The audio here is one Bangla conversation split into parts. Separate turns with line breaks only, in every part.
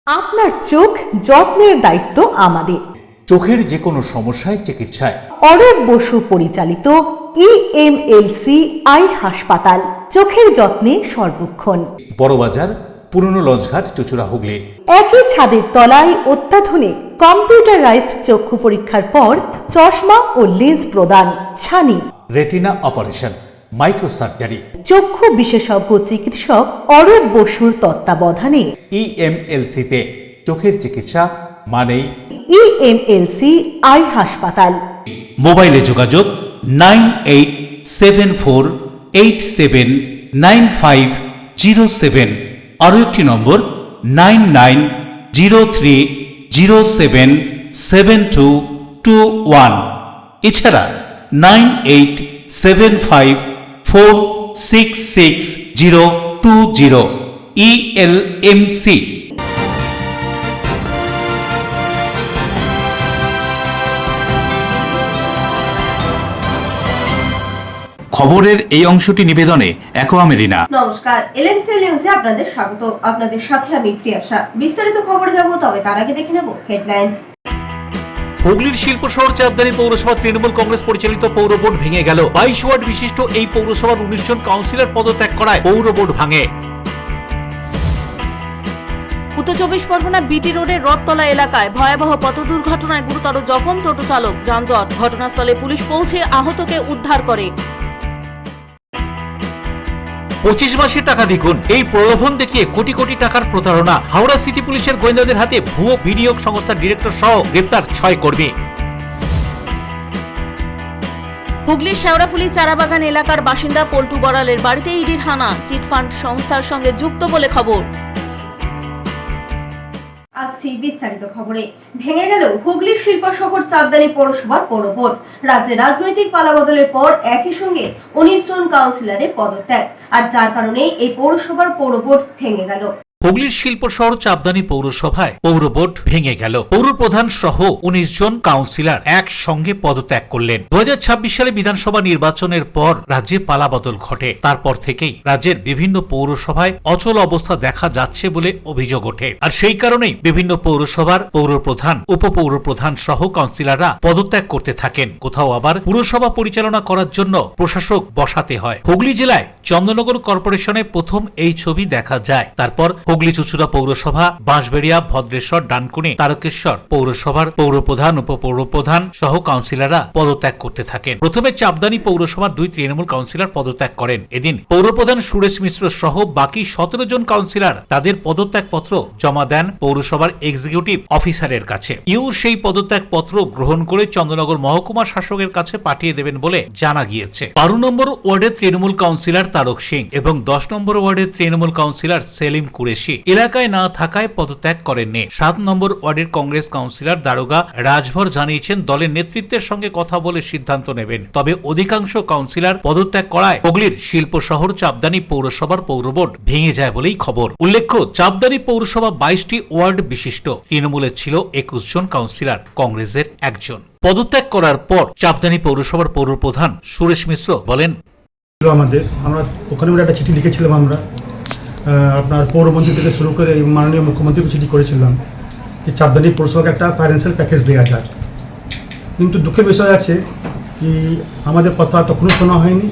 আপনার চোখ যত্নের দায়িত্ব আমাদের।
চোখের যে কোনো সমস্যায় চিকিৎসায়
অরূপ বসু পরিচালিত EMLC আই হাসপাতাল, চোখের যত্নে সর্বক্ষণ।
বড়বাজার, পুরনো লঞ্চঘাট, চুচুড়া, হুগলি।
একই ছাদের তলায় অত্যাধুনিক কম্পিউটারাইজড চক্ষু পরীক্ষার পর চশমা ও লেন্স প্রদান, ছানি,
রেটিনা অপারেশন, মাইক্রোসার্জারি।
চক্ষু বিশেষজ্ঞ চিকিৎসক অরূপ বসুর তত্ত্বাবধানে
EMLC-তে চোখের চিকিৎসা মানেই
EMLC আই হাসপাতাল।
মোবাইলে যোগাযোগ 9874879507, আরও একটি নম্বর 9903077221, এছাড়া 9875466020 ELMC। খবরের এই অংশটি নিবেদনে একোয়া মেরিনা।
নমস্কার, এলএমসি নিউজে আপনাদের স্বাগত। আপনাদের সাথে আমি প্রিয়াশা। বিস্তারিত খবরে যাব, তবে তার আগে দেখে নেব হেডলাইন্স।
হুগলির শিল্প শহর চাঁদদানি পৌরসভা তৃণমূল কংগ্রেস পরিচালিত পৌর বোর্ড ভেঙে গেল। 22 ওয়ার্ড বিশিষ্ট এই পৌরসভার 19 জন কাউন্সিলর পদত্যাগ করায় পৌর বোর্ড ভাঙে।
উত্তর চব্বিশ পরগনা বিটি রোডের রথতলা এলাকায় ভয়াবহ পথ দুর্ঘটনায় গুরুতর জখম টোটো চালক, যানজট। ঘটনাস্থলে পুলিশ পৌঁছে আহতকে উদ্ধার করে।
25 মাসের টাকা দ্বিগুণ, এই প্রলোভন দেখিয়ে কোটি কোটি টাকার প্রতারণা। হাওড়া সিটি পুলিশের গোয়েন্দাদের হাতে ভুয়ো বিনিয়োগ সংস্থার ডিরেক্টর সহ গ্রেপ্তার 6 কর্মী।
হুগলির শেওড়াফুলি চারাবাগান এলাকার বাসিন্দা পল্টু বড়ালের বাড়িতে ইডির হানা, চিটফান্ড সংস্থার সঙ্গে যুক্ত বলে খবর।
আসছি বিস্তারিত খবরে। ভেঙে গেল হুগলির শিল্প শহর চাঁদদানি পৌরসভার পৌর বোর্ড। রাজ্যে রাজনৈতিক পালাবদলের পর একই সঙ্গে 19 জন কাউন্সিলরের পদত্যাগ, আর যার কারণে এই পৌরসভার পৌর বোর্ড ভেঙে গেল।
হুগলির শিল্প শহর চাঁদদানি পৌরসভায় পৌর বোর্ড ভেঙে গেল। পৌর প্রধান সহ 19 জন কাউন্সিলর একসঙ্গে পদত্যাগ করলেন। 2026 সালে বিধানসভা নির্বাচনের পর রাজ্যে পালাবদল ঘটে। তারপর থেকেই রাজ্যের বিভিন্ন পৌরসভায় অচল অবস্থা দেখা যাচ্ছে বলে অভিযোগ ওঠে। আর সেই কারণেই বিভিন্ন পৌরসভার পৌর প্রধান, উপপৌর প্রধান সহ কাউন্সিলররা পদত্যাগ করতে থাকেন। কোথাও আবার পুরসভা পরিচালনা করার জন্য প্রশাসক বসাতে হয়। হুগলি জেলায় চন্দননগর কর্পোরেশনে প্রথম এই ছবি দেখা যায়। তারপর হুগলি চুচুড়া পৌরসভা, বাঁশবেড়িয়া, ভদ্রেশ্বর, ডানকুনি, তারকেশ্বর পৌরসভার পৌরপ্রধান, উপপৌরপ্রধান সহ কাউন্সিলররা পদত্যাগ করতে থাকেন। প্রথমে চাঁদদানি পৌরসভার 2 তৃণমূল কাউন্সিলর পদত্যাগ করেন। এদিন পৌরপ্রধান সুরেশ মিশ্র সহ বাকি 17 জন কাউন্সিলর তাদের পদত্যাগ পত্র জমা দেন পৌরসভার এক্সিকিউটিভ অফিসারের কাছে। সেই পদত্যাগ পত্র গ্রহণ করে চন্দননগর মহকুমা শাসকের কাছে পাঠিয়ে দেবেন বলে জানা গিয়েছে। 12 নম্বর ওয়ার্ডের তৃণমূল কাউন্সিলর তারক সিং এবং 10 নম্বর ওয়ার্ডের তৃণমূল কাউন্সিলর সেলিম কুরেশি এলাকায় না থাকায় পদত্যাগ করেননি। 7 নম্বর ওয়ার্ডের কংগ্রেস কাউন্সিলর দারোগা রাজভর জানিয়েছেন দলের নেতৃত্বের সঙ্গে কথা বলে সিদ্ধান্ত নেবেন। তবে অধিকাংশ কাউন্সিলর পদত্যাগ করায় হুগলির শিল্প শহর চাঁদদানি পৌরসভার পৌর বোর্ড ভেঙে যায় বলেই খবর। উল্লেখ্য, চাঁদদানি পৌরসভা 22টি ওয়ার্ড বিশিষ্ট। তৃণমূলের ছিল 21 জন কাউন্সিলর, কংগ্রেসের 1 জন। পদত্যাগ করার পর চাঁদদানি পৌরসভার পৌর প্রধান সুরেশ মিশ্র বলেন,
আমরা ওখানে একটা চিঠি লিখেছিলাম, আমরা আপনার পৌরমন্ত্রী থেকে শুরু করে মাননীয় মুখ্যমন্ত্রীকে চিঠি করেছিলাম যে চাঁদদানি পৌরসভাকে একটা ফাইন্যান্সিয়াল প্যাকেজ দেওয়া যায়। কিন্তু দুঃখের বিষয় আছে কি আমাদের কথা তখনও শোনা হয়নি।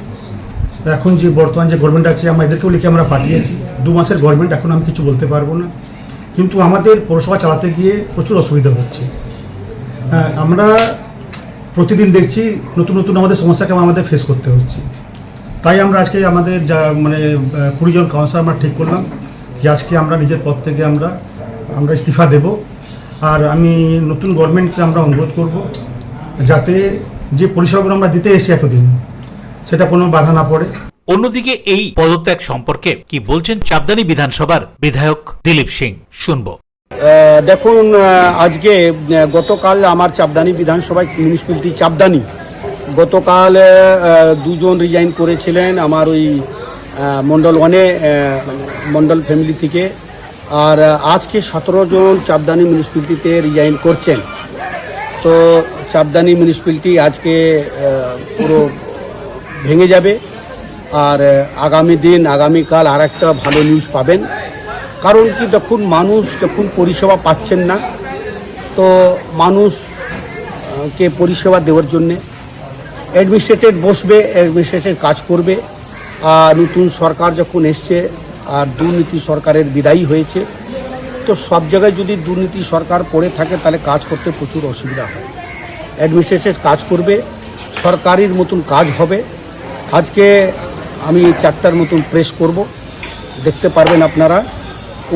এখন যে বর্তমান যে গভর্নমেন্ট আছে, আমরা এদেরকেও লিখে আমরা পাঠিয়েছি। 2 মাসের গভর্নমেন্ট, এখন আমি কিছু বলতে পারবো না। কিন্তু আমাদের পৌরসভা চালাতে গিয়ে প্রচুর অসুবিধা হচ্ছে। আমরা প্রতিদিন দেখছি নতুন নতুন আমাদের সমস্যাকে আমাদের ফেস করতে হচ্ছে। তাই আমরা আজকে আমাদের 20 জন কাউন্সিলর আমরা ঠিক করলাম যে আজকে আমরা নিজের পদ থেকে আমরা ইস্তিফা দেব। আর আমি নতুন গভর্নমেন্টকে আমরা অনুরোধ করব যাতে যে পরিষেবাগুলো আমরা দিতে এসেছি এতদিন সেটা কোনো বাধা না পড়ে।
অন্যদিকে এই পদত্যাগ সম্পর্কে কি বলছেন চাঁদদানি বিধানসভার বিধায়ক দিলীপ সিং, শুনবো।
দেখুন, আজকে গতকাল আমার চাঁদদানি বিধানসভায় মিউনিসিপ্যালিটি চাঁদদানি গতকাল 2 জন রিজাইন করেছিলেন আমার ওই মন্ডল 1-এ মন্ডল ফ্যামিলি থেকে। আর আজকে 17 জন চাঁদদানি মিউনিসিপ্যালিটিতে রিজাইন করছেন। তো চাঁদদানি মিউনিসিপ্যালিটি আজকে পুরো ভেঙে যাবে। আর আগামীকাল আর একটা ভালো নিউজ পাবেন। কারণ কি, দেখুন মানুষ যখন পরিষেবা পাচ্ছেন না, তো মানুষকে পরিষেবা দেওয়ার জন্যে অ্যাডমিনিস্ট্রেটর বসবে, অ্যাডমিনিস্ট্রেটর কাজ করবে। আর নতুন সরকার যখন এসছে আর দুর্নীতি সরকারের বিদায়ী হয়েছে, তো সব জায়গায় যদি দুর্নীতি সরকার পড়ে থাকে তাহলে কাজ করতে প্রচুর অসুবিধা হয়। অ্যাডমিনিস্ট্রেটর কাজ করবে, সরকারির মতন কাজ হবে। আজকে আমি 4টার মতন প্রেস করব, দেখতে পারবেন আপনারা।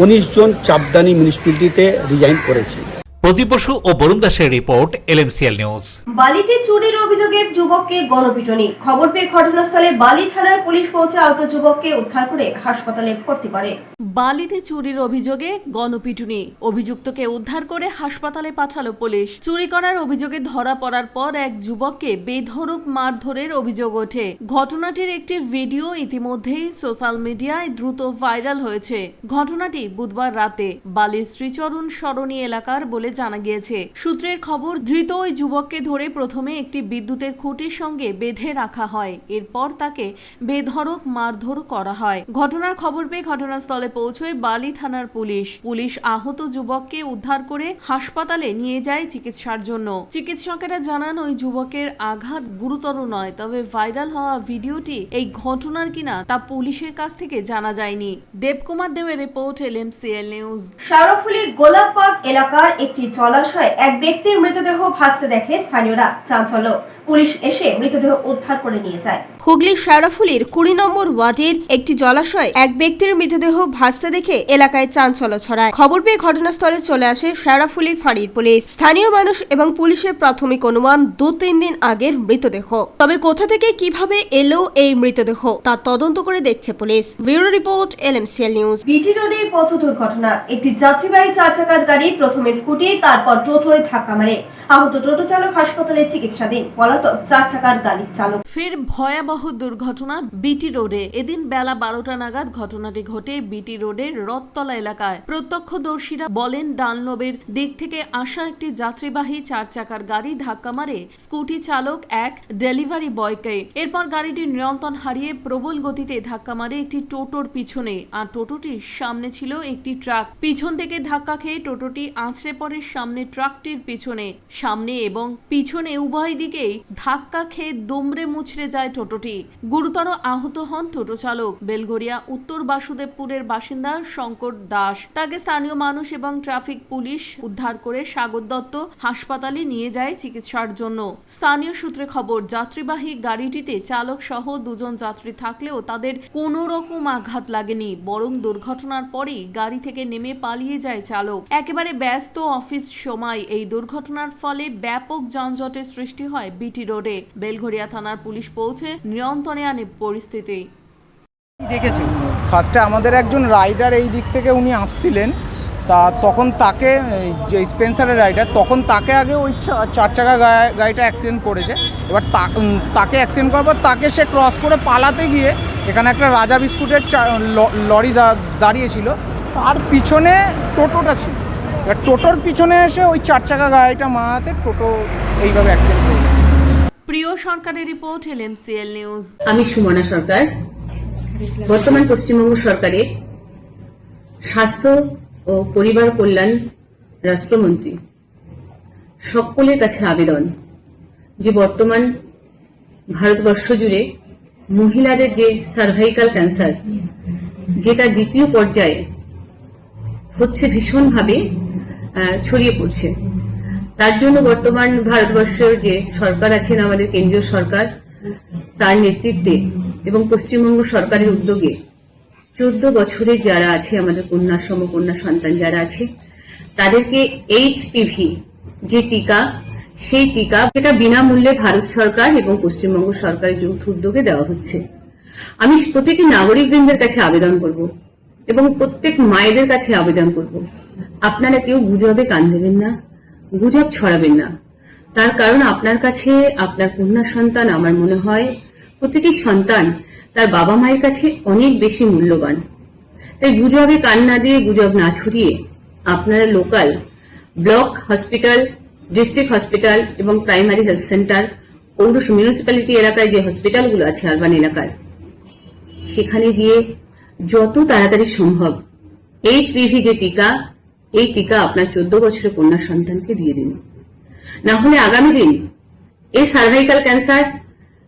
19 জন চাপদানি মিউনিসিপ্যালিটিতে রিজাইন করেছে।
প্রদীপ বসু ও বরুণ দাসের রিপোর্ট, LMCL নিউজ।
বালিতে চুরির অভিযোগে যুবককে গণপিটুনি। খবর পেয়ে ঘটনাস্থলে বালি থানার পুলিশ পৌঁছে আহত যুবককে উদ্ধার করে হাসপাতালে ভর্তি করে।
বালিতে চুরির অভিযোগে গণপিটুনি, অভিযুক্তকে উদ্ধার করে হাসপাতালে পাঠালো পুলিশ। চুরি করার অভিযোগে ধরা পড়ার পর এক যুবককে বেধড়ক মারধরের অভিযোগ ওঠে। ঘটনাটির একটি ভিডিও ইতিমধ্যেই সোশ্যাল মিডিয়ায় দ্রুত ভাইরাল হয়েছে। ঘটনাটি বুধবার রাতে বালির শ্রীচরণ সরণী এলাকার বলে জানা গিয়েছে। সূত্রের খবর, ধৃত ওই যুবককে ধরে প্রথমে একটি বিদ্যুতের খুঁটির সঙ্গে বেঁধে রাখা হয়, এরপর তাকে বেধড়ক মারধর করা হয়। ঘটনার খবর পেয়ে ঘটনাস্থলে পৌঁছয় বালি থানার পুলিশ আহত যুবককে উদ্ধার করে হাসপাতালে নিয়ে যায় চিকিৎসার জন্য। চিকিৎসকেরা জানান ওই যুবকের আঘাত গুরুতর নয়, তবে ভাইরাল হওয়া ভিডিওটি এই ঘটনার কিনা তা পুলিশের কাছ থেকে জানা যায়নি। দেবকুমার দেবের report, LMCL news.
Sheoraphuli Golapbag এলাকার একটি জলাশয়ে এক ব্যক্তির মৃতদেহ ভাসতে দেখে স্থানীয়রা। চাঞ্চল্য, পুলিশ এসে মৃতদেহ উদ্ধার করে নিয়ে যায়।
হুগলির শেওড়াফুলির 20 নম্বর ওয়ার্ডের একটি জলাশয়ে এক ব্যক্তির মৃতদেহ ভাসতে দেখে এলাকায় চাঞ্চল্য ছড়ায়। খবর পেয়ে ঘটনাস্থলে চলে আসে শেওড়াফুলি ফাঁড়ির পুলিশ। স্থানীয় মানুষ এবং পুলিশের প্রাথমিক অনুমান 2-3 দিন আগের মৃতদেহ। তবে কোথা থেকে কিভাবে এলো এই মৃতদেহ তা তদন্ত করে দেখছে police. Bureau report, LMCL news.
বিটি রোডে পথ দুর্ঘটনা। একটি যাত্রীবাহী 4 চাকার গাড়ি প্রথমে স্কুটি, তারপর টোটোয় ধাক্কা মারে। আহত টোটো চালক হাসপাতালে চিকিৎসাধীন। পলাতক 4 চাকার গাড়ির চালক।
ফের ভয়াবহ দুর্ঘটনা বিটি রোডে। এদিন বেলা 12টা নাগাদ ঘটনাটি ঘটে বিটি রোডের রথতলা এলাকায়। প্রত্যক্ষদর্শীরা বলেন, ডানলবের দিক থেকে আসা একটি যাত্রীবাহী 4 চাকার গাড়ি ধাক্কা মারে স্কুটি চালক এক ডেলিভারি বয়কে। এরপর গাড়িটি নিয়ন্ত্রণ হারিয়ে প্রবল গতিতে ধাক্কা মারে একটি টোটোর পিছনে, আর টোটোটির সামনে ছিল একটি ট্রাক। পিছন থেকে ধাক্কা খেয়ে টোটোটি আছড়ে পড়ে সামনে ট্রাকটির পিছনে। সামনে এবং পিছনে উভয় দিকেই ধাক্কা খেয়ে দুমড়ে মুচড়ে যায় টোটোটি। গুরুতর আহত হন টোটো চালক, বেলঘরিয়া উত্তর বাসুদেবপুরের বাসিন্দা শঙ্কর দাস। তাকে স্থানীয় মানুষ এবং ট্রাফিক পুলিশ উদ্ধার করে সাগর দত্ত হাসপাতালে নিয়ে যায় চিকিৎসার জন্য। স্থানীয় সূত্রে খবর, যাত্রীবাহী গাড়িটিতে চালক সহ 2 জন যাত্রী থাকলেও তাদের কোনো রকম আঘাত লাগেনি, বরং দুর্ঘটনার পরেই গাড়ি থেকে নেমে পালিয়ে যায় চালক। একেবারে ব্যস্ত অফিস সময় এই দুর্ঘটনার ফলে ব্যাপক যানজটের সৃষ্টি হয় বিটি রোডে। বেলঘরিয়া থানার পুলিশ পৌঁছে নিয়ন্ত্রণে আনে পরিস্থিতি।
ফার্স্টে আমাদের একজন রাইডার এই দিক থেকে উনি আসছিলেন, তা তখন তাকে, যে স্পেন্সারের রাইডার, তখন তাকে আগে ওই 4 চাকা গাড়িটা অ্যাক্সিডেন্ট করেছে। এবার তাকে অ্যাক্সিডেন্ট করার পর তাকে সে ক্রস করে পালাতে গিয়ে এখানে একটা রাজা বিস্কুটের লরি দাঁড়িয়েছিল, তার পিছনে টোটোটা ছিল। এবার টোটোর পিছনে এসে ওই 4 চাকা গাড়িটা মারাতে টোটো এইভাবে অ্যাক্সিডেন্ট করে গেছে।
প্রিয় সরকারের রিপোর্ট, LMCL নিউজ।
আমি সুমনা সরকার, বর্তমান পশ্চিমবঙ্গ সরকারের স্বাস্থ্য ও পরিবার কল্যাণ রাষ্ট্রমন্ত্রী। সকলের কাছে আবেদন যে বর্তমান ভারতবর্ষ জুড়ে মহিলাদের যে সার্ভাইকাল ক্যান্সার, যেটা 2য় পর্যায়ে হচ্ছে, ভীষণভাবে ছড়িয়ে পড়ছে। তার জন্য বর্তমান ভারতবর্ষের যে সরকার আছেন, আমাদের কেন্দ্রীয় সরকার, তার নেতৃত্বে এবং পশ্চিমবঙ্গ সরকারের উদ্যোগে 14 বছরের যারা আছে, আমাদের কন্যা সমকন্যা সন্তান যারা আছে, তাদেরকে HPV যে টিকা, সেই টিকা যেটা বিনামূল্যে ভারত সরকার এবং পশ্চিমবঙ্গ সরকারের যৌথ উদ্যোগে দেওয়া হচ্ছে। আমি প্রতিটি নাগরিকবৃন্দের কাছে আবেদন করব এবং প্রত্যেক মায়েদের কাছে আবেদন করব, আপনারা কেউ গুজবে কান দেবেন না, গুজব ছড়াবেন না। তার কারণ আপনার কাছে আপনার কন্যা সন্তান, আমার মনে হয় প্রতিটি সন্তান তার বাবা মায়ের কাছে অনেক বেশি মূল্যবান। তাই গুজবে কান না দিয়ে, গুজব না ছড়িয়ে, আপনারা local block hospital, district hospital এবং প্রাইমারি হেলথ সেন্টার, পৌর মিউনিসিপ্যালিটি এলাকায় যে হসপিটালগুলো আছে আরবান এলাকায়, সেখানে গিয়ে যত তাড়াতাড়ি সম্ভব HPV যে টিকা, এই টিকা আপনার 14 বছরের কন্যা সন্তানকে দিয়ে দিন। না হলে আগামী দিন এই সার্ভাইকাল ক্যান্সার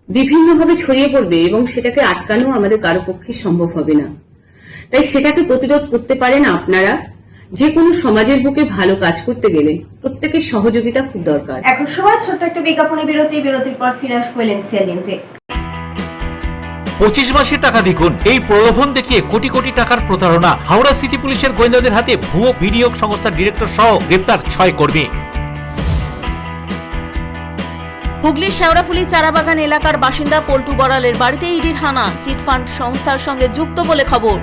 বিভিন্নভাবে ছড়িয়ে পড়বে এবং সেটাকে আটকানো আমাদের কারো পক্ষে সম্ভব হবে না। তাই সেটাকে প্রতিরোধ করতে পারেন আপনারা। যে কোনো সমাজের বুকে ভালো কাজ করতে গেলে প্রত্যেকের সহযোগিতা খুব দরকার।
এখন সময় ছোট্ট একটা বিজ্ঞাপনী বিরতির পর ফিরে আসবো এলএমসিএল নিউজে।
25 মাসে টাকা দ্বিগুণ, এই প্রলোভন দেখিয়ে কোটি কোটি টাকার প্রতারণা। হাওড়া সিটি পুলিশের গোয়েন্দাদের হাতে ভুয়ো বিনিয়োগ সংস্থার ডিরেক্টর সহ গ্রেপ্তার 6 কর্মী।
হুগলির শেওড়াফুলি চারাবাগান এলাকার বাসিন্দা পল্টু বড়ালের বাড়িতে ইডির হানা, চিটফান্ড সংস্থার সঙ্গে যুক্ত বলে খবর।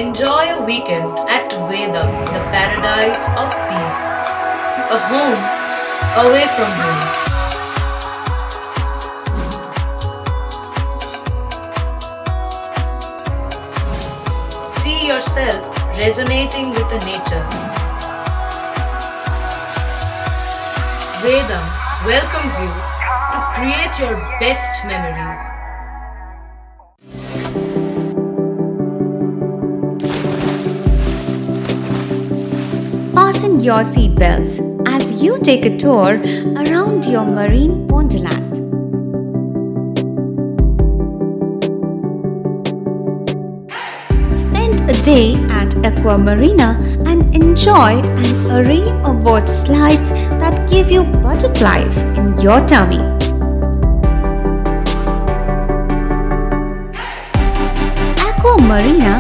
Enjoy a weekend at Vedam, the paradise of peace. A home away from home. See yourself resonating with the nature. Vedam welcomes you to create your best memories.
Fasten your seatbelts as you take a tour around your marine wonderland. Spend a day at Aqua Marina and enjoy an array of water slides that give you butterflies in your tummy. Aqua Marina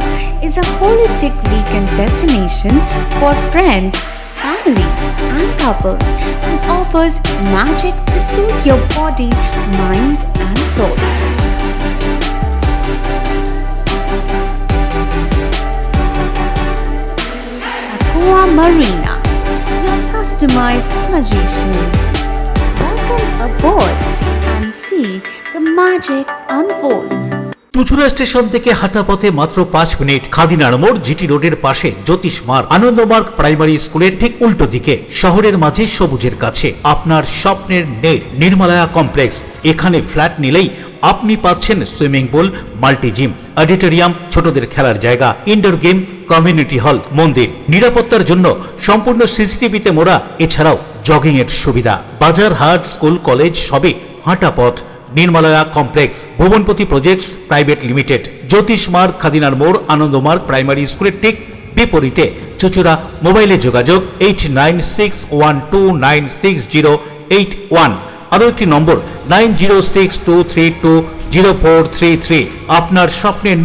is a holistic weekend destination for friends, family, and couples and offers magic to soothe your body, mind, and soul. Aqua Marina, your customized magician. Welcome aboard and see the magic unfold.
Chuchura station থেকে হাঁটা পথে মাত্র 5 মিনিট, খাদিনার মোড়, জিটি রোডের পাশে জ্যোতিষ মার্গ, আনন্দমার্গ প্রাইমারি স্কুলের ঠিক উল্টো দিকে, শহরের মাঝে সবুজের কাছে আপনার স্বপ্নের নেড় নির্মলায়া কমপ্লেক্স। এখানে ফ্ল্যাট নিলেই আপনি পাচ্ছেন swimming pool, multi gym, auditorium, ছোটদের খেলার জায়গা, ইনডোর গেম, কমিউনিটি হল, মন্দির। নিরাপত্তার জন্য সম্পূর্ণ সিসিটিভিতে মোড়া, এছাড়াও জগিং এর সুবিধা। বাজার, হাট, স্কুল, কলেজ সবই হাঁটা পথ। নির্মলায়া কমপ্লেক্স, ভুবনপতি প্রজেক্টস প্রাইভেট লিমিটেড, জ্যোতিষ মার্গ, খাদিনার মোড়, আনন্দমার্গ প্রাইমারি স্কুলের ঠিক বিপরীতে, চুচুড়া। মোবাইলে যোগাযোগ 8961296081, আরও একটি নম্বর 9062320433। আপনার স্বপ্নের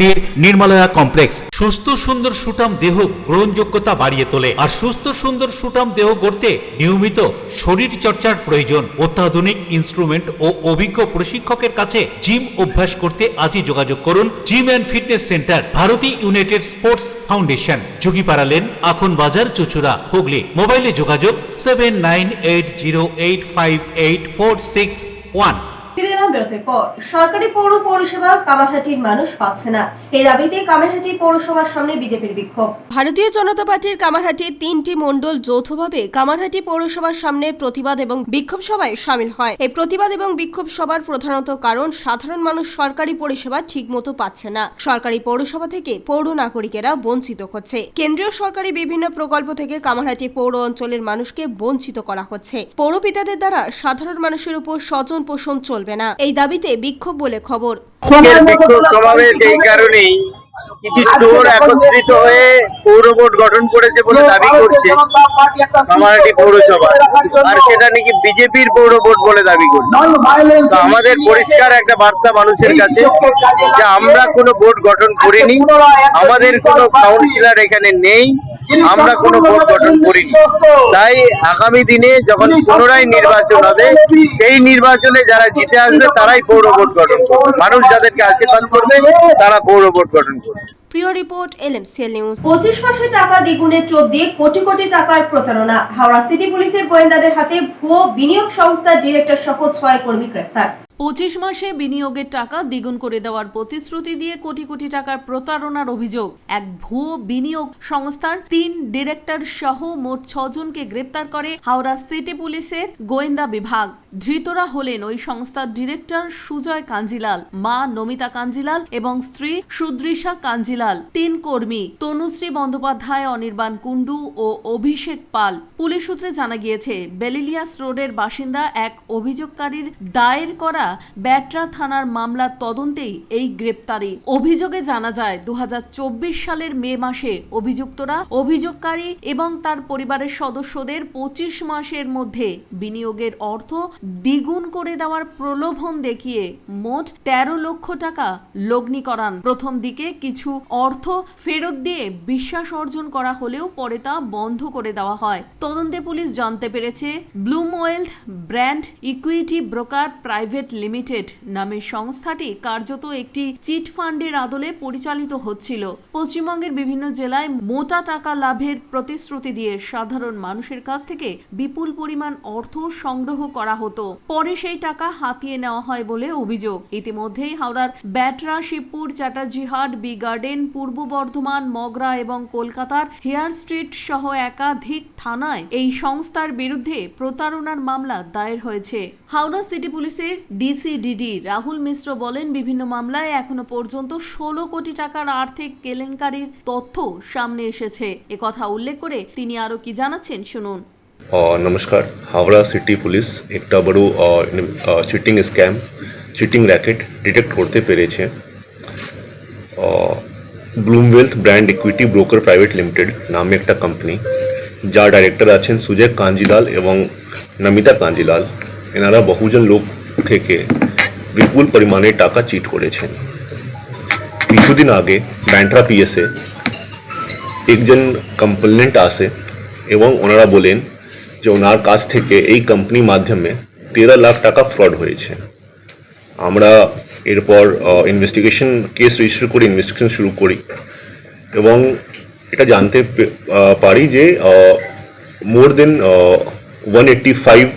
নির্মলায়া কমপ্লেক্স সুস্থ সুন্দর সুঠাম দেহ গ্রহণযোগ্যতা বাড়িয়ে তোলে। আর সুস্থ সুন্দর সুঠাম দেহ গড়তে নিয়মিত শরীর চর্চার প্রয়োজন। অত্যাধুনিক ইনস্ট্রুমেন্ট ও অভিজ্ঞ প্রশিক্ষকের কাছে জিম অভ্যাস করতে আজই যোগাযোগ করুন। Gym and fitness centre, Bharati united sports foundation, যোগীপাড়া লেন, আখন বাজার, চুচুড়া, হুগলি। মোবাইলে যোগাযোগ 7980858461।
ফিরে এলাম বিরতির পর। সরকারি পৌর পরিষেবা কামারহাটির মানুষ পাচ্ছে না, এই দাবিতে কামারহাটি পৌরসভার সামনে বিজেপির বিক্ষোভ।
ভারতীয় জনতা পার্টির কামারহাটির 3টি মণ্ডল যৌথভাবে কামারহাটি পৌরসভার সামনে প্রতিবাদ এবং বিক্ষোভ সভায় সামিল হয়। এই প্রতিবাদ এবং বিক্ষোভ সভার প্রধানত কারণ সাধারণ মানুষ সরকারি পরিষেবা ঠিকমতো পাচ্ছে না। সরকারি পৌরসভা থেকে পৌর নাগরিকেরা বঞ্চিত হচ্ছে। কেন্দ্রীয় সরকারি বিভিন্ন প্রকল্প থেকে কামারহাটি পৌর অঞ্চলের মানুষকে বঞ্চিত করা হচ্ছে। পৌরপিতাদের দ্বারা সাধারণ মানুষের উপর স্বজন পোষণ চলবে না, এই দাবিতে বিক্ষোভ বলে খবর।
বিক্ষোভ সমাবেশ এই কারণেই কিছু চোর একত্রিত হয়ে পৌর বোর্ড গঠন করেছে বলে দাবি করছে কামারহাটি পৌরসভা, আর সেটা নাকি বিজেপির পৌর বোর্ড বলে দাবি করছে। তো আমাদের পরিষ্কার একটা বার্তা মানুষের কাছে যে আমরা কোনো বোর্ড গঠন করিনি, আমাদের কোনো কাউন্সিলর এখানে নেই, আমরা কোনো বোর্ড গঠন করিনি। তাই আগামী দিনে যখন পুনরায় নির্বাচন হবে, সেই নির্বাচনে যারা জিতে আসবে তারাই পৌর বোর্ড গঠন করবে। মানুষ যাদেরকে আশীর্বাদ করবে তারা পৌর বোর্ড গঠন করবে।
প্রিয় রিপোর্ট, এলএমসিএল নিউজ।
25 মাসে টাকা দ্বিগুণের চোখ দিয়ে কোটি কোটি টাকার প্রতারণা। হাওড়া সিটি পুলিশের গোয়েন্দাদের হাতে ভুয়ো বিনিয়োগ সংস্থার ডিরেক্টর সহ 6 কর্মী গ্রেফতার।
25 মাসে বিনিয়োগের টাকা দ্বিগুণ করে দেওয়ার প্রতিশ্রুতি দিয়ে কোটি কোটি টাকার প্রতারণার অভিযোগ এক ভুয়ো বিনিয়োগ সংস্থার 3 ডিরেক্টর সহ মোট 6 জনকে গ্রেপ্তার করে হাওড়া সিটি পুলিশের গোয়েন্দা বিভাগ। ধৃতরা হলেন ওই সংস্থার ডিরেক্টর সুজয় কাঞ্জিলাল, মা নমিতা কাঞ্জিলাল এবং স্ত্রী সুদৃশা কাঞ্জিলাল, 3 কর্মী তনুশ্রী বন্দ্যোপাধ্যায়, অনির্বাণ কুণ্ডু ও অভিষেক পাল। পুলিশ সূত্রে জানা গিয়েছে, বেলিলিয়াস রোডের বাসিন্দা এক অভিযোগকারীর দায়ের করা ব্যাটরা থানার মামলার তদন্তেই এই গ্রেপ্তারি। অভিযোগে জানা যায় 2024 সালের মে মাসে অভিযুক্তরা অভিযোগকারী এবং তার পরিবারের সদস্যদের 25 মাসের মধ্যে বিনিয়োগের অর্থ দ্বিগুণ করে দেওয়ার প্রলোভন দেখিয়ে মোট 13 লক্ষ টাকা লগ্নি করান। প্রথম দিকে কিছু অর্থ ফেরত দিয়ে বিশ্বাস অর্জন করা হলেও পরে তা বন্ধ করে দেওয়া হয়। তদন্তে পুলিশ জানতে পেরেছে, Bloom wealth brand equity broker private limited নামের সংস্থাটি কার্যত একটি চিট ফান্ডের আদলে পরিচালিত হচ্ছিল। পশ্চিমবঙ্গের বিভিন্ন জেলায় মোটা টাকা লাভের প্রতিশ্রুতি দিয়ে সাধারণ মানুষের কাছ থেকে বিপুল পরিমাণ অর্থ সংগ্রহ করা হতো। পরে সেই টাকা হাতিয়ে নেওয়া হয় বলে অভিযোগ। ইতিমধ্যেই হাওড়ার ব্যাটরা, শিবপুর, চ্যাটার্জিহাট, বি গার্ডেন, পূর্ব বর্ধমান, মগরা এবং কলকাতার হেয়ার স্ট্রিট সহ একাধিক থানায় এই সংস্থার বিরুদ্ধে প্রতারণার মামলা দায়ের হয়েছে। হাওড়া সিটি পুলিশের ডিসিডিডি রাহুল মিশ্র বলেন, বিভিন্ন মামলায় এখনো পর্যন্ত 16 কোটি টাকার আর্থিক কেলেঙ্কারির তথ্য সামনে এসেছে। একথা উল্লেখ করে তিনি আরো কি জানাচ্ছেন, শুনুন।
নমস্কার, হাওড়া সিটি পুলিশ একটা বড় cheating scam, cheating racket detect করতে পেরেছে। Bloom wealth brand equity broker private limited নামে একটা কোম্পানি, যার ডাইরেক্টর আছেন সুজয় কাঞ্জিলাল এবং নমিতা কাঞ্জিলাল। এনারা বহুজন লোক থেকে বিপুল পরিমাণে টাকা চিট করেছেন। কিছুদিন আগে ব্যান্ড্রা পিএসে একজন কমপ্লেন্ট আসে এবং ওনারা বলেন যে ওনার কাছ থেকে এই কোম্পানির মাধ্যমে 13 লাখ টাকা ফ্রড হয়েছে। আমরা এরপর ইনভেস্টিগেশন কেস রেজিস্টার করে ইনভেস্টিগেশন শুরু করি এবং এটা জানতে পারি যে মোর দেন 185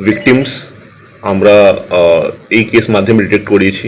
ভিকটিমস আমরা এই কেস মাধ্যমে ডিটেক্ট করিয়েছি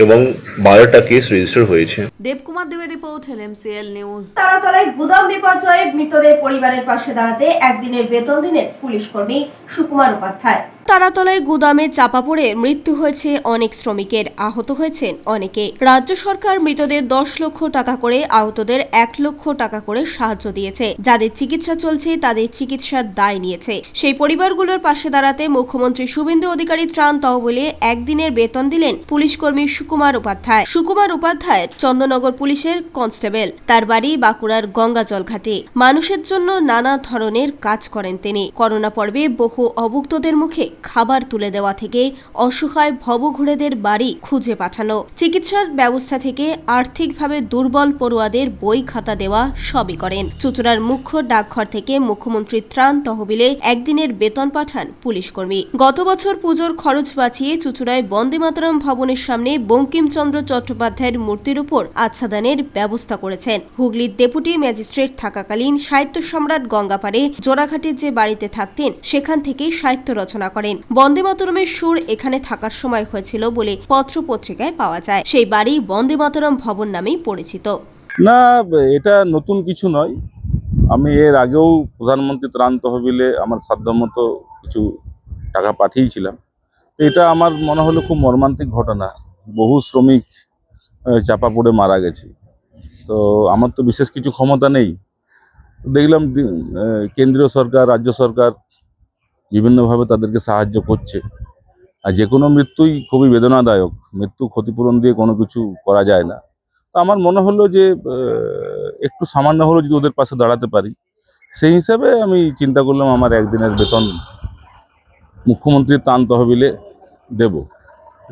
এবং 12টা কেস রেজিস্টার হয়েছে।
দেবকুমার দেবের রিপোর্ট, LMCL নিউজ।
তারাতলায় গুদাম বিপর্যয়ে মৃতদের পরিবারের পাশে দাঁড়াতে একদিনের বেতন দিলেন পুলিশ কর্মী সুকুমার উপাধ্যায়।
তারাতলায় গুদামে চাপা পড়ে মৃত্যু হয়েছে অনেক শ্রমিকের, আহত হয়েছেন অনেকে। রাজ্য সরকার মৃতদের 10 লক্ষ টাকা করে, আহতদের 1 লক্ষ টাকা করে সাহায্য দিয়েছে। যাদের চিকিৎসা চলছে তাদের চিকিৎসার দায় নিয়েছে। সেই পরিবারগুলোর পাশে দাঁড়াতে মুখ্যমন্ত্রী শুভেন্দু অধিকারী ত্রাণ তহবিলে একদিনের বেতন দিলেন পুলিশ কর্মী সুকুমার উপাধ্যায়। সুকুমার উপাধ্যায় চন্দননগর পুলিশের কনস্টেবল। তার বাড়ি বাঁকুড়ার গঙ্গাজল ঘাটে। মানুষের জন্য নানা ধরনের কাজ করেন তিনি। করোনা পর্বে বহু অভুক্তদের মুখে খাবার তুলে দেওয়া থেকে অসহায় ভবঘুরেদের বাড়ি খুঁজে পাঠানো, চিকিৎসার ব্যবস্থা থেকে আর্থিকভাবে দুর্বল পড়ুয়াদের বই খাতা দেওয়া সবই করেন। চুঁচুড়ার মুখ্য ডাকঘর থেকে মুখ্যমন্ত্রীর ত্রাণ তহবিলে একদিনের বেতন পাঠান পুলিশ কর্মী। গত বছর পুজোর খরচ বাঁচিয়ে চুঁচুড়ায় বন্দে মাতরম ভবনের সামনে বঙ্কিমচন্দ্র চট্টোপাধ্যায়ের মূর্তির উপর আচ্ছাদনের ব্যবস্থা করেছেন। হুগলির ডেপুটি ম্যাজিস্ট্রেট থাকাকালীন সাহিত্য সম্রাট গঙ্গাপাড়ে জোড়াঘাটের যে বাড়িতে থাকতেন সেখান থেকেই সাহিত্য রচনা করেন। বন্দে মাতরমের সুর এখানে থাকার সময় হয়েছিল বলে পত্র পত্রিকায় পাওয়া যায়। সেই বাড়ি বন্দে মাতরম ভবন নামেই পরিচিত।
না, এটা নতুন কিছু নয়। আমি এর আগেও প্রধানমন্ত্রী ত্রাণ তহবিলে আমার সাধ্যমতো কিছু টাকা পাঠিয়েছিলাম। এটা আমার মনে হলো খুব মর্মান্তিক ঘটনা। বহু শ্রমিক চাপা পড়ে মারা গেছে। তো আমার তো বিশেষ কিছু ক্ষমতা নেই। দেখলাম কেন্দ্রীয় সরকার, রাজ্য সরকার বিভিন্নভাবে তাদেরকে সাহায্য করছে। আর যে কোনো মৃত্যুই খুবই বেদনাদায়ক। মৃত্যু ক্ষতিপূরণ দিয়ে কোনো কিছু করা যায় না। তো আমার মনে হলো যে একটু সামান্য হলেও যদি ওদের পাশে দাঁড়াতে পারি, সেই হিসাবে আমি চিন্তা করলাম আমার একদিনের বেতন মুখ্যমন্ত্রীর ত্রাণ তহবিলে দেব।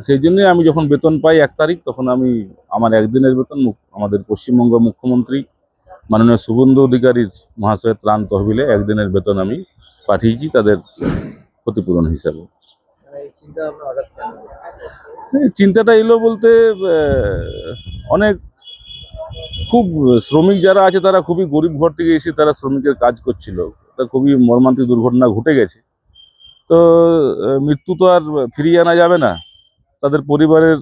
সেই জন্যই আমি যখন বেতন পাই 1 তারিখ, তখন আমি আমার একদিনের বেতন আমাদের পশ্চিমবঙ্গ মুখ্যমন্ত্রী মাননীয় শুভেন্দু অধিকারীর মহাশয়ের ত্রাণ তহবিলে একদিনের বেতন আমি পাঠিয়েছি তাদের ক্ষতিপূরণ হিসাবে। চিন্তাটা এলো বলতে অনেক খুব শ্রমিক যারা আছে তারা খুবই গরিব ঘর থেকে এসে তারা শ্রমিকের কাজ করছিল। এটা খুবই মর্মান্তিক দুর্ঘটনা ঘটে গেছে। তো মৃত্যু তো আর ফিরিয়ে আনা যাবে না। তাদের পরিবারের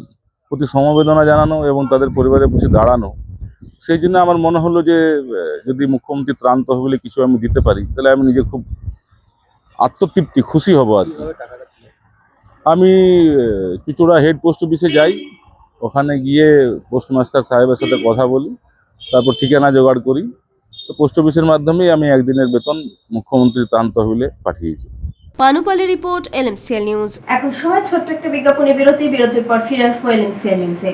প্রতি সমবেদনা জানানো এবং তাদের পরিবারের পাশে দাঁড়ানো, সেই জন্য আমার মনে হলো যে যদি মুখ্যমন্ত্রী ত্রাণ তহবিলে কিছু আমি দিতে পারি তাহলে আমি নিজে খুব আত্মতৃপ্তি, খুশি হব আর কি। আমি চুচুড়া হেড পোস্ট অফিসে যাই, ওখানে গিয়ে পোস্টমাস্টার সাহেবের সাথে কথা বলি, তারপর ঠিকানা জোগাড় করি। তো পোস্ট অফিসের মাধ্যমেই আমি একদিনের বেতন মুখ্যমন্ত্রী ত্রাণ তহবিলে পাঠিয়েছি।
পানুপালের রিপোর্ট, LMCL নিউজ।
এখন সময় ছোট্ট একটা বিজ্ঞাপনী বিরতির পর ফিরে আসবো LMCL নিউজে।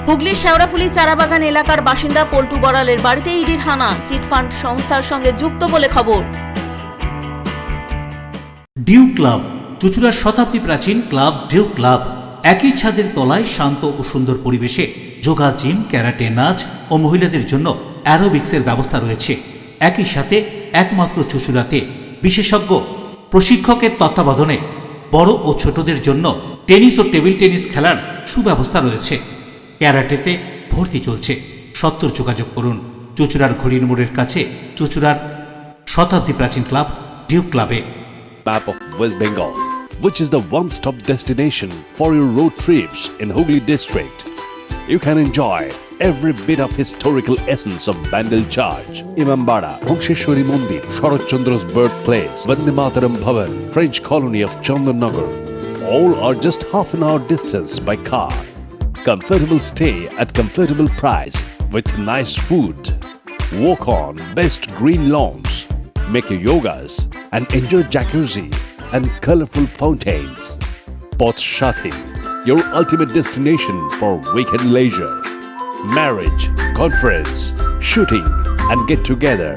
হুগলির শেওড়াফুলি চারাবাগান এলাকার বাসিন্দা পল্টু বড়ালের বাড়িতে ইডির হানা, চিটফান্ড সংস্থার সঙ্গে যুক্ত বলে খবর।
ডিউ ক্লাব, চুচুড়ার শতাব্দী প্রাচীন ক্লাব ডিউ ক্লাব। একই ছাদের তলায় শান্ত ও সুন্দর পরিবেশে যোগা, জিম, ক্যারাটে, নাচ ও মহিলাদের জন্য অ্যারোবিক্সের ব্যবস্থা রয়েছে। একই সাথে একমাত্র চুচুড়াতে বিশেষজ্ঞ প্রশিক্ষকের তত্ত্বাবধানে বড় ও ছোটদের জন্য টেনিস ও টেবিল টেনিস খেলার সুব্যবস্থা রয়েছে। ক্যারাটেতে ভর্তি চলছে। সত্তর যোগাযোগ করুন চুচুড়ার ঘড়ির মোড়ের কাছে চুচুড়ার শতাব্দী প্রাচীন ক্লাব ডিউ ক্লাবে।
Map of West Bengal, which is the one-stop destination for your road trips in Hooghly district. You can enjoy every bit of historical essence of Bandel Charge, Imambara, Bhongsheshwari Mandir, Sharat Chandra's birthplace, Vande Mataram Bhavan, French colony of Chandannagar. All are just half an hour distance by car. Comfortable stay at comfortable price with nice food. Walk on best green lawns. Make your yogas and enjoy jacuzzi and colorful fountains. Poth Shati, your ultimate destination for weekend leisure. Marriage, conference, shooting and get together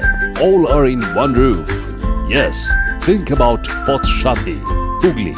all are in one roof. Yes, think about Poth Shati, Hooghly.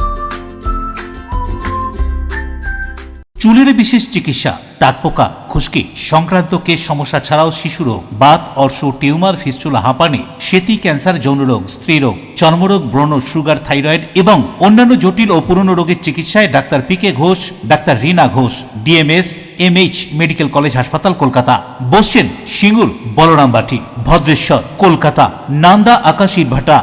চুলের বিশেষ চিকিৎসা, দাঁতপোকা, খুশকি সংক্রান্ত কেশ সমস্যা ছাড়াও শিশুরোগ, বাত, অর্শ, টিউমার, ফিস্টুলা, হাঁপানি, সেতি, ক্যান্সার, যৌনরোগ, স্ত্রীরোগ, চর্মরোগ, ব্রণ, সুগার, থাইরয়েড এবং অন্যান্য জটিল ও পুরনো রোগের চিকিৎসায় doctor PK Ghosh, doctor Rina Ghosh, DMS MH medical college হাসপাতাল, কলকাতা। বসছেন সিঙ্গুর, বলরামবাটি, ভদ্রেশ্বর, কলকাতা, নান্দা, আকাশ ইটভাটা,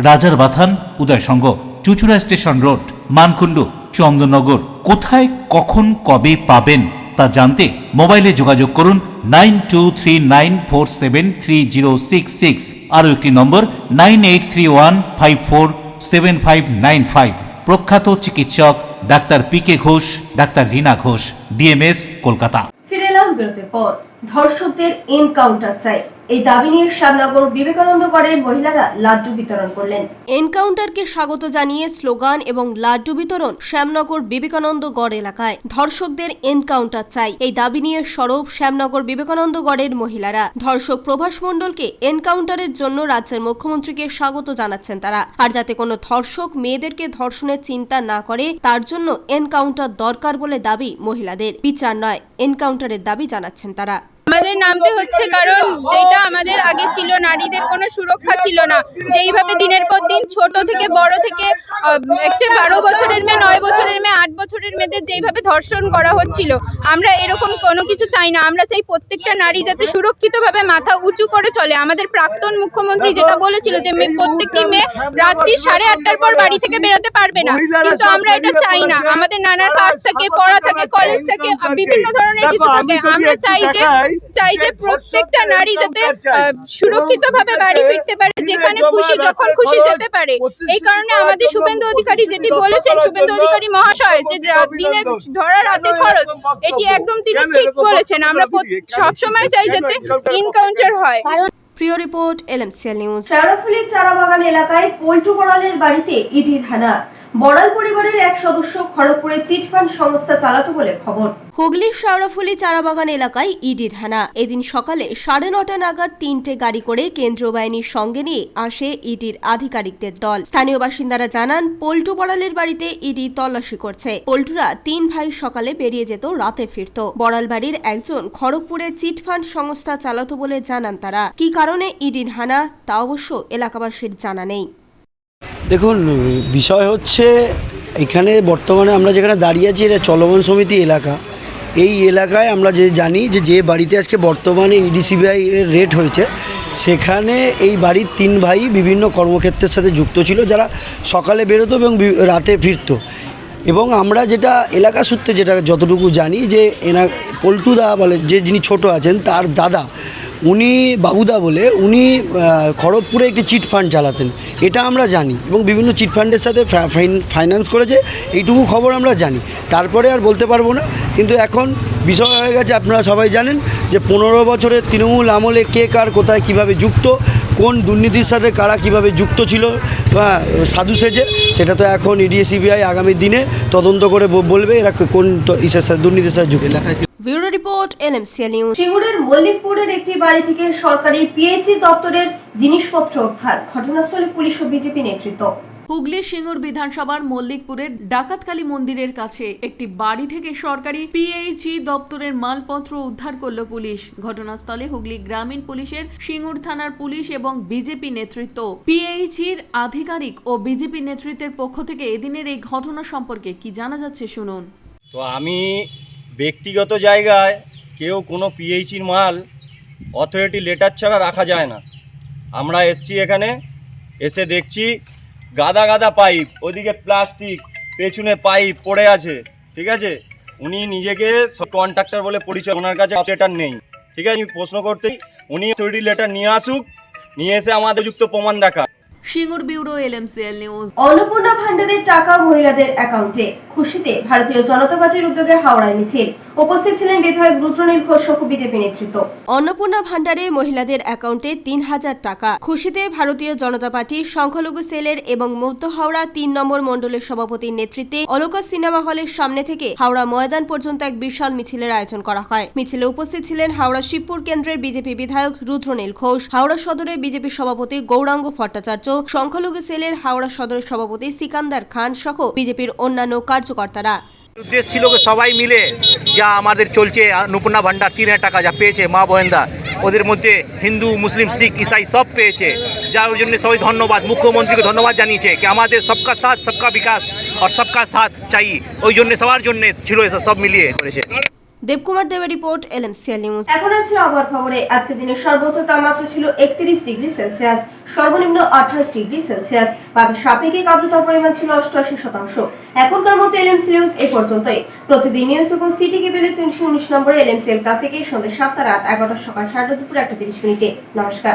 রাজার বাথান, উদয়সংঘ, চুচুড়া স্টেশন রোড, মানকুণ্ডু, চন্দননগর। কোথায়, কখন, কবে পাবেন তা জানতে মোবাইলে যোগাযোগ করুন 9239473066। আরও একটি নম্বর 9831547595। প্রখ্যাত চিকিৎসক doctor PK Ghosh, doctor Rina Ghosh, DMS, Kolkata.
ফিরে এলাম বিরতির পর। ধর্ষকদের এনকাউন্টার চাই, এই দাবি নিয়ে শ্যামনগর বিবেকানন্দ গড়ের মহিলারা লাড্ডু বিতরণ করলেন।
এনকাউন্টারকে স্বাগত জানিয়ে স্লোগান এবং লাড্ডু বিতরণ শ্যামনগর বিবেকানন্দ গড় এলাকায়। ধর্ষকদের এনকাউন্টার চাই, এই দাবি নিয়ে সরব শ্যামনগর বিবেকানন্দ গড়ের মহিলারা। ধর্ষক প্রভাস মণ্ডলকে এনকাউন্টারের জন্য রাজ্যের মুখ্যমন্ত্রীকে স্বাগত জানাচ্ছেন তারা। আর যাতে কোনো ধর্ষক মেয়েদেরকে ধর্ষণের চিন্তা না করে তার জন্য এনকাউন্টার দরকার বলে দাবি মহিলাদের। বিচার নয়, এনকাউন্টারের দাবি জানাচ্ছেন তারা।
আমাদের নামতে হচ্ছে কারণ যেটা আমাদের আগে ছিল, নারীদের কোনো সুরক্ষা ছিল না। যেইভাবে দিনের পর দিন ছোট থেকে বড় থেকে একটা 12 বছরের মেয়ে, 9 বছরের মেয়ে, 8 বছরের মেয়েদের যেইভাবে ধর্ষণ করা হচ্ছিল, আমরা এরকম কোনো কিছু চাই না। আমরা চাই প্রত্যেকটা নারী যাতে সুরক্ষিতভাবে মাথা উঁচু করে চলে। আমাদের প্রাক্তন মুখ্যমন্ত্রী যেটা বলেছিল যে প্রত্যেকটি মেয়ে রাত্রি 8:30টার পর বাড়ি থেকে বেরোতে পারবে না, কিন্তু আমরা এটা চাই না। আমাদের নানার কাজ থাকে, পড়া থাকে, কলেজ থাকে, বিভিন্ন ধরনের কিছু থাকে। আমরা চাই যে প্রত্যেকটা নারী যাতে সুরক্ষিতভাবে বাড়ি ফিরতে পারে, যেখানে খুশি যখন খুশি যেতে পারে। এই কারণে আমাদের শুভেন্দু অধিকারী যেটি বলেছেন, শুভেন্দু অধিকারী মহাশয়, যে দিনে ধরা রাতে খরচ, এটি একদম তিনি ঠিক বলেছেন। আমরা সবসময় চাই যাতে এনকাউন্টার হয়।
প্রিয় রিপোর্ট, LMCL নিউজ।
শেওড়াফুলি চারাবাগান এলাকায় পল্টু বড়ালের বাড়িতে ইডির হানা। বড়াল পরিবারের এক সদস্য খড়গপুরে চিটফান্ড সংস্থা চালাতো বলে খবর।
হুগলির শেওড়াফুলি চারাবাগান এলাকায় ইডির হানা। এদিন সকালে 9:30 নাগাদ 3টে গাড়ি করে কেন্দ্রীয় বাহিনীর সঙ্গে নিয়ে আসে ইডির আধিকারিকদের দল। স্থানীয় বাসিন্দারা জানান, পল্টু বড়ালের বাড়িতে ইডি তল্লাশি করছে। পল্টুরা 3 ভাই সকালে বেরিয়ে যেত, রাতে ফিরত। বড়াল বাড়ির একজন খড়গপুরে চিটফান্ড সংস্থা চালাতো বলে জানান তারা। কি কারণে ইডির হানা তা অবশ্য এলাকাবাসীর জানা নেই।
দেখুন, বিষয় হচ্ছে এখানে বর্তমানে আমরা যেখানে দাঁড়িয়ে আছি এটা চলমান সমিতি এলাকা। এই এলাকায় আমরা জানি যে বাড়িতে আজকে বর্তমানে EDCBI এর রেড হয়েছে, সেখানে এই বাড়ির 3 ভাই বিভিন্ন কর্মক্ষেত্রের সাথে যুক্ত ছিল, যারা সকালে বেরোতো এবং রাতে ফিরতো। এবং আমরা যেটা এলাকা সূত্রে যেটা যতটুকু জানি যে পল্টুদা বলে, যে যিনি ছোট আছেন তার দাদা উনি বাবুদা বলে উনি খড়গপুরে একটি চিট ফান্ড চালাতেন, এটা আমরা জানি, এবং বিভিন্ন চিট ফান্ডের সাথে ফাইন্যান্স করেছে, এইটুকু খবর আমরা জানি। তারপরে আর বলতে পারবো না। কিন্তু এখন বিষয় হয়ে গেছে, আপনারা সবাই জানেন যে 15 বছরের তৃণমূল আমলে কে কার কোথায় কিভাবে যুক্ত, কোন দুর্নীতির সাথে কারা কিভাবে যুক্ত ছিল সাধু সেজে, সেটা তো এখন ইডি সিবিআই আগামী দিনে তদন্ত করে বলবে এরা কোন দুর্নীতির সাথে যুক্ত।
Bureau report NMCL news.
সিঙ্গুরের মল্লিকপুরের একটি বাড়ি থেকে সরকারি পিএইচই দপ্তরের জিনিসপত্র উদ্ধার, ঘটনাস্থলে পুলিশ ও বিজেপি নেতৃত্ব।
হুগলির সিঙ্গুর বিধানসভার মল্লিকপুরের ডাকাতকালী মন্দিরের কাছে একটি বাড়ি থেকে সরকারি পিএইচই দপ্তরের মালপত্র উদ্ধার করল পুলিশ। ঘটনাস্থলে হুগলি গ্রামীণ পুলিশের সিঙ্গুর থানার পুলিশ এবং বিজেপি নেতৃত্ব। পিএইচির আধিকারিক ও বিজেপি নেতৃত্বের পক্ষ থেকে এদিনের এই ঘটনা সম্পর্কে কি জানা যাচ্ছে শুনুন।
তো আমি ব্যক্তিগত জায়গায় কেউ কোনো পিএইচির মাল অথরিটি লেটার ছাড়া রাখা যায় না। আমরা এসছি এখানে, এসে দেখছি গাদা গাদা পাইপ, ওদিকে প্লাস্টিক, পেছনে পাইপ পড়ে আছে, ঠিক আছে। উনি নিজেকে কন্ট্রাক্টর বলে পরিচয়, ওনার কাছে লেটার নেই, ঠিক আছে। আমি প্রশ্ন করতেই উনি অথরিটি লেটার নিয়ে আসুক, নিয়ে এসে আমাদের যুক্ত প্রমাণ দেখা।
Singur bureau NMCL news.
Annapurna ভান্ডারের টাকা মহিলাদের অ্যাকাউন্টে, খুশিতে ভারতীয় জনতা পার্টির উদ্যোগে হাওড়ায় মিছিল। উপস্থিত ছিলেন বিধায়ক রুদ্রনীল ঘোষ সহ বিজেপি নেতৃত্ব।
অন্নপূর্ণা ভান্ডারে মহিলাদের অ্যাকাউন্টে 3000 টাকা, খুশিতে ভারতীয় জনতা পার্টি সংখ্যালঘু সেলের এবং মধ্য হাওড়া 3 নম্বর মণ্ডলের সভাপতির নেতৃত্বে অলকা সিনেমা হলের সামনে থেকে হাওড়া ময়দান পর্যন্ত এক বিশাল মিছিলের আয়োজন করা হয়। মিছিলে উপস্থিত ছিলেন হাওড়া শিবপুর কেন্দ্রের বিজেপি বিধায়ক রুদ্রনীল ঘোষ, হাওড়া সদরের বিজেপি সভাপতি গৌরাঙ্গ ভট্টাচার্য, সংখ্যালঘু সেলের হাওড়া সদরের সভাপতি সিকান্দার খান সহ বিজেপির অন্যান্য কার্যকর্তারা।
উদ্দেশ্য ছিল সবাই মিলে যা আমাদের চলছে অন্নপূর্ণা ভান্ডার 3000 টাকা যা পেয়েছে মা বোনেরা, ওদের মধ্যে হিন্দু মুসলিম শিখ ইসাই সব পেয়েছে, যার জন্য সবাই ধন্যবাদ, মুখ্যমন্ত্রীকে ধন্যবাদ জানিয়েছে কি আমাদের সবকা সাথ সবকা বিকাশ আর সবকা সাথ চাই, ওই জন্য সবার জন্য ছিল সব মিলিয়ে করেছে।
দেবকুমার দেবের রিপোর্ট এনএমসিএল নিউজ।
এখন আছে আবহাওয়ার খবরে। আজকে দিনের সর্বোচ্চ তাপমাত্রা ছিল 31 ডিগ্রি সেলসিয়াস, সর্বনিম্ন 28 ডিগ্রি সেলসিয়াস। বাতাস সাপেক্ষিক আর্দ্রতার পরিমাণ ছিল 88%। এখনকার মতো এলএমসি নিউজ এই পর্যন্তই। প্রতিদিন নিউজ এবং সিটি কেবলের 319 নম্বরে এলএমসিএল ক্লাসিকে সন্ধ্যা 7টা রাত 11টা সকাল 7টা দুপুর 1:30 মিনিটে। নমস্কার।